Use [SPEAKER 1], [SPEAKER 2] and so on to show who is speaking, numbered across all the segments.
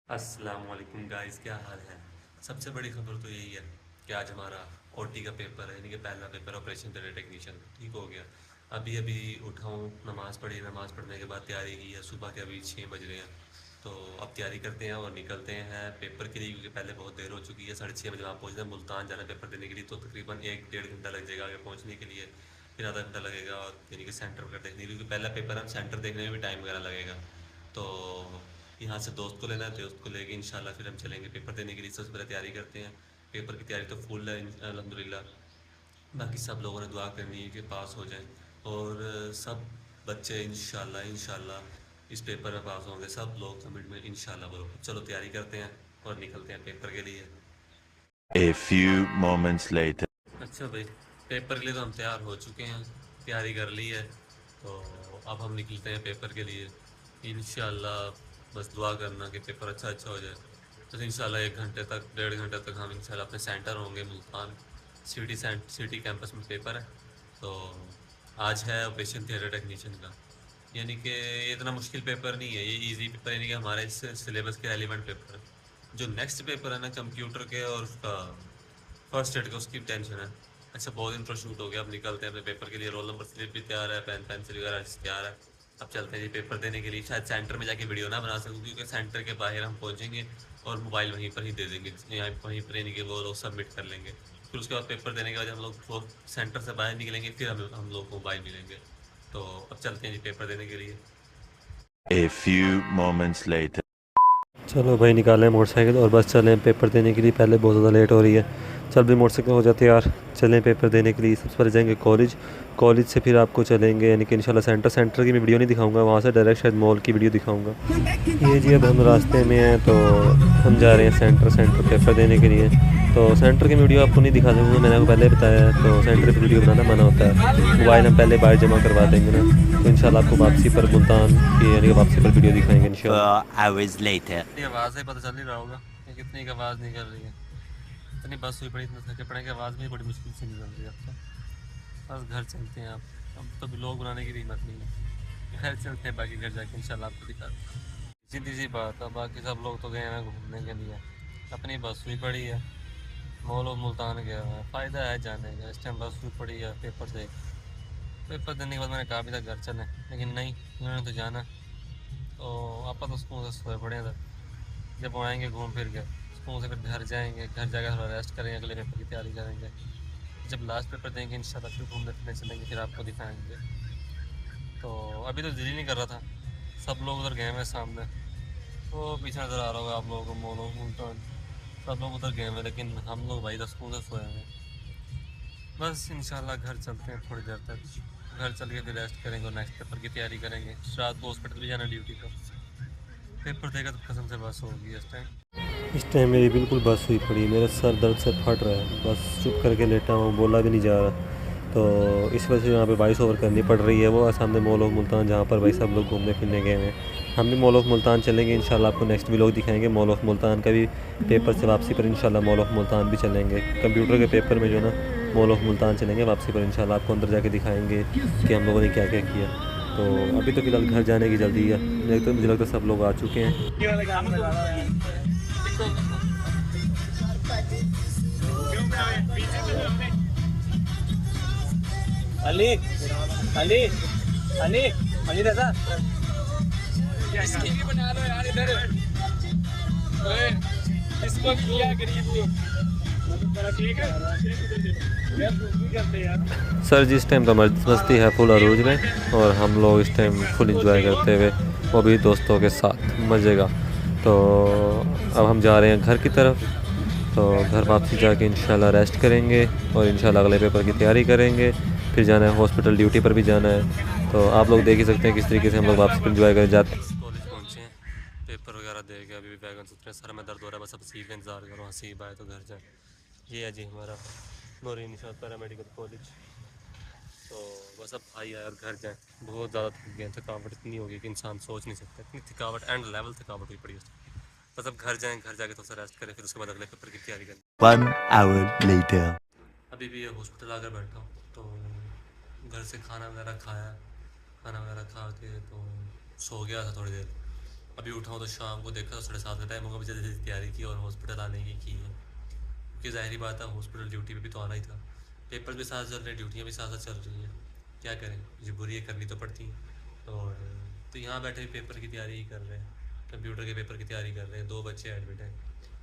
[SPEAKER 1] अस्सलाम वालेकुम गाइस, क्या हाल है। सबसे बड़ी खबर तो यही है कि आज हमारा ओटी का पेपर है, यानी कि पहला पेपर ऑपरेशन थिएटर टेक्नीशियन ठीक हो गया। अभी अभी उठा हूँ, नमाज़ पढ़ी, नमाज़ पढ़ने के बाद तैयारी की है। सुबह के अभी 6 बज रहे हैं, तो अब तैयारी करते हैं और निकलते हैं पेपर के लिए, क्योंकि पहले बहुत देर हो चुकी है। 6:30 बजे वहाँ पहुँचना है, मुल्तान जाना है पेपर देने के लिए, तो तकरीबन 1 डेढ़ घंटा लग जाएगा आगे पहुँचने के लिए। फिर आधा घंटा लगेगा और यानी कि सेंटर वगैरह देखने के लिए, क्योंकि पहला पेपर है, सेंटर देखने में भी टाइम वगैरह लगेगा। तो यहाँ से दोस्त को लेना है, दोस्त को लेके इंशाल्लाह फिर हम चलेंगे पेपर देने के लिए। सबसे पहले तैयारी करते हैं। पेपर की तैयारी तो फुल है अल्हम्दुलिल्लाह। बाकी सब लोगों ने दुआ करनी है कि पास हो जाए, और सब बच्चे इंशाल्लाह इंशाल्लाह इस पेपर में पास होंगे, सब लोग कमेंट में इंशाल्लाह बोलो। चलो तैयारी करते हैं और निकलते हैं पेपर के लिए।
[SPEAKER 2] A few moments later.
[SPEAKER 1] अच्छा भाई, पेपर के लिए तो हम तैयार हो चुके हैं, तैयारी कर ली है। तो अब हम निकलते हैं पेपर के लिए इंशाल्लाह। बस दुआ करना कि पेपर अच्छा अच्छा हो जाए। तो इंशाल्लाह 1 घंटे तक, 1.5 घंटे तक हम इंशाल्लाह अपने सेंटर होंगे मुल्तान सिटी कैंपस में पेपर है। तो आज है ऑपरेशन थिएटर टेक्नीशियन का, यानी कि ये इतना मुश्किल पेपर नहीं है, ये इजी पेपर, यानी कि हमारे इस सिलेबस के रेलिवेंट पेपर है। जो नेक्स्ट पेपर है ना कंप्यूटर के और उसका फर्स्ट एड का, उसकी टेंशन है। अच्छा, बहुत दिन पर शूट हो गया, अब निकलते हैं अपने पेपर के लिए। रोल नंबर स्लिप भी तैयार है, पेन पेंसिल वगैरह तैयार है। अब चलते हैं जी पेपर देने के लिए। शायद सेंटर में जाके वीडियो ना बना सकूँ, क्योंकि सेंटर के बाहर हम पहुँचेंगे और मोबाइल वहीं पर ही दे देंगे, यहाँ वहीं पर यानी कि वो लोग सबमिट कर लेंगे। फिर उसके बाद पेपर देने के बाद हम लोग वो सेंटर से बाहर निकलेंगे, फिर हम लोग को मोबाइल मिलेंगे। तो अब चलते हैं जी पेपर देने के लिए।
[SPEAKER 2] A few moments later.
[SPEAKER 3] चलो भाई, निकालें मोटरसाइकिल और बस चलें पेपर देने के लिए। पहले बहुत ज़्यादा लेट हो रही है। चल भी मोटरसाइकिल हो जाते यार, चलें पेपर देने के लिए। सबसे पहले जाएंगे कॉलेज, कॉलेज से फिर आपको चलेंगे यानी कि इंशाल्लाह सेंटर की मैं वीडियो नहीं दिखाऊंगा, वहाँ से डायरेक्ट शायद मॉल की वीडियो दिखाऊंगा। ये जी अब हम रास्ते में हैं, तो हम जा रहे हैं सेंटर पेपर देने के लिए। तो सेंटर की वीडियो आपको नहीं दिखा दूँगा, मैंने आपको पहले बताया है। तो सेंटर की वीडियो बनाना मना होता है, मोबाइल हम पहले बाहर जमा करवा देंगे ना। तो इंशाल्लाह आपको वापसी पर मुल्तान की यानी कि वापसी पर वीडियो दिखाएंगे इंशाल्लाह।
[SPEAKER 2] 4 hours later.
[SPEAKER 1] ये आवाज़ से पता चल ही रहा होगा कि कितनी की आवाज़ निकल रही है। इतनी बस हुई पड़ी, इतने थके पड़े की आवाज़ भी बड़ी मुश्किल से निकल रही है। अब तो बस घर चलते हैं। अब तो ब्लॉग बनाने की भी हिम्मत नहीं है। घर चलते हैं, बाकी घर जाके इंशाल्लाह आपको दिखा दूँ। सीधी सी बात है, बाकी सब लोग तो गए हैं घूमने के लिए, अपनी बस हुई पड़ी है। मॉल ऑफ मुल्तान गया हुआ है, फ़ायदा है जाने का। इस टाइम बस हुई पड़ी है पेपर से। पेपर देने के बाद मैंने कहा भी था घर चलें, लेकिन नहीं, उन्होंने तो जाना। तो आप तो स्कूल से सोए पड़े थे। जब वो आएंगे घूम फिर के स्कूल से, फिर घर जाएंगे, घर जाकर थोड़ा रेस्ट करेंगे, अगले पेपर की तैयारी करेंगे। जब लास्ट पेपर देंगे इंशाल्लाह फिर घूमने फिरने चलेंगे, फिर आपको दिखाएंगे। तो अभी तो दिल ही नहीं कर रहा था। सब लोग उधर गए हुए हैं सामने, वो पीछे नज़र आ रहा होगा आप लोगों को, मोनो मुल्तान। सब लोग उधर गए हुए हैं, लेकिन हम लोग भाई 10 स्कूल से सोए हुए हैं। बस इंशाल्लाह घर चलते हैं थोड़ी देर तक। घर चल के फिर रेस्ट करेंगे और नेक्स्ट पेपर की तैयारी करेंगे। रात को हॉस्पिटल भी जाना ड्यूटी पर। पेपर देगा तो कसम से बस होगी इस टाइम।
[SPEAKER 3] इस टाइम मेरी बिल्कुल बस हुई पड़ी, मेरा सर दर्द से फट रहा है, बस चुप करके लेटा हूँ, बोला भी नहीं जा रहा। तो इस वजह से यहाँ पे वॉइस ओवर करनी पड़ रही है। वो सामने मॉल ऑफ मुल्तान, जहाँ पर भाई सब लोग घूमने फिरने गए हैं। हम भी मॉल ऑफ मुल्तान चलेंगे इंशाल्लाह, आपको नेक्स्ट व्लॉग दिखाएंगे मॉल ऑफ मुल्तान का भी। पेपर से वापसी पर इंशाल्लाह मॉल ऑफ मुल्तान भी चलेंगे, कंप्यूटर के पेपर में जो ना मॉल ऑफ मुल्तान चलेंगे। वापसी पर इंशाल्लाह आपको अंदर जाके दिखाएंगे कि हम लोगों ने क्या क्या किया। तो अभी तो फ़िलहाल घर जाने की जल्दी है, नहीं तो मुझे लगता है सब लोग आ चुके हैं।
[SPEAKER 4] अली अली अली अली दादा इसकी भी बना लो यार इधर। ओए, इसको क्या गरीब को ठीक है यार, भी करते यार।
[SPEAKER 3] सर जी इस टाइम तो मस्ती है फुल अरूज में, और हम लोग इस टाइम फुल इंजॉय करते हुए, वो भी दोस्तों के साथ मज़े का। तो अब हम जा रहे हैं घर की तरफ। तो घर वापसी जाके इंशाल्लाह रेस्ट करेंगे और इंशाल्लाह अगले पेपर की तैयारी करेंगे। फिर जाना है हॉस्पिटल, ड्यूटी पर भी जाना है। तो आप लोग देख ही सकते हैं किस तरीके से हम लोग वापसी पर इंजॉय कर जाते हैं।
[SPEAKER 1] कॉलेज पहुँचे हैं, पेपर वगैरह दे के अभी भी बैगन से उतरे, सर में दर्द हो रहा है, बस अब सी का इंतज़ार करो, हंसीब आए तो घर जाए। ये है जी हमारा नूरी निशात पैरामेडिकल कॉलेज। तो बस अब भाई आए और घर जाए। बहुत ज़्यादा थक गए, थकावट इतनी हो गई कि इंसान सोच नहीं सकता, इतनी थकावट, एंड लेवल थकावट हुई पड़ी है। बस अब घर जाएँ, घर जाके थोड़ा सा रेस्ट करें, फिर उसके बाद अगले पेपर की तैयारी करें।
[SPEAKER 2] 1 hour later.
[SPEAKER 1] अभी भी हॉस्पिटल आकर बैठा हूँ, तो घर से खाना वगैरह खाया, खाना वगैरह खा के तो सो गया था थोड़ी देर। अभी उठा हूँ तो शाम को देखा तो 7:30 का टाइम होगा, अभी जल्दी जल्दी तैयारी की और हॉस्पिटल आने की है, क्योंकि ज़ाहिरी बात है हॉस्पिटल ड्यूटी पे भी तो आना ही था। पेपर भी साथ चल रहे हैं, ड्यूटियाँ भी साथ साथ चल रही हैं, क्या करें, मजबूरी है, करनी तो पड़ती हैं। और तो यहाँ बैठे पेपर की तैयारी ही कर रहे हैं, कंप्यूटर के पेपर की तैयारी कर रहे हैं। 2 बच्चे एडमिट हैं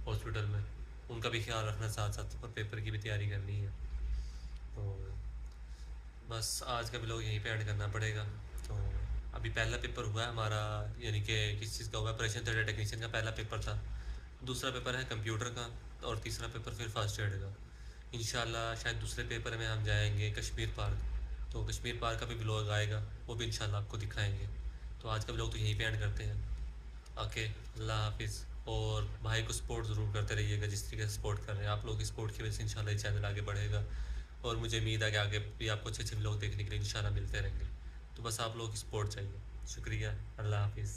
[SPEAKER 1] हॉस्पिटल में, उनका भी ख्याल रखना साथ साथ, और पेपर की भी तैयारी करनी है। तो बस आज का व्लॉग यहीं पे एंड करना पड़ेगा। तो अभी पहला पेपर हुआ है हमारा, यानी कि किस चीज़ का हुआ है, ऑपरेशन थिएटर टेक्नीशियन का पहला पेपर था, दूसरा पेपर है कंप्यूटर का, और तीसरा पेपर फिर फर्स्ट एड का। इंशाल्लाह शायद दूसरे पेपर में हम जाएंगे कश्मीर पार्क, तो कश्मीर पार्क का भी व्लॉग आएगा, वो भी इंशाल्लाह आपको दिखाएंगे। तो आज का व्लॉग तो यहीं पे एंड करते हैं। ओके, अल्लाह हाफिज़। और भाई को सपोर्ट ज़रूर करते रहिएगा जिस तरीके से सपोर्ट कर रहे हैं आप लोग की सपोर्ट की वजह से इंशाल्लाह ये चैनल आगे बढ़ेगा, और मुझे उम्मीद है कि आगे भी आपको अच्छे अच्छे व्लॉग देखने के लिए इंशाल्लाह मिलते रहेंगे। तो बस आप लोगों की सपोर्ट चाहिए। शुक्रिया, अल्लाह हाफिज़।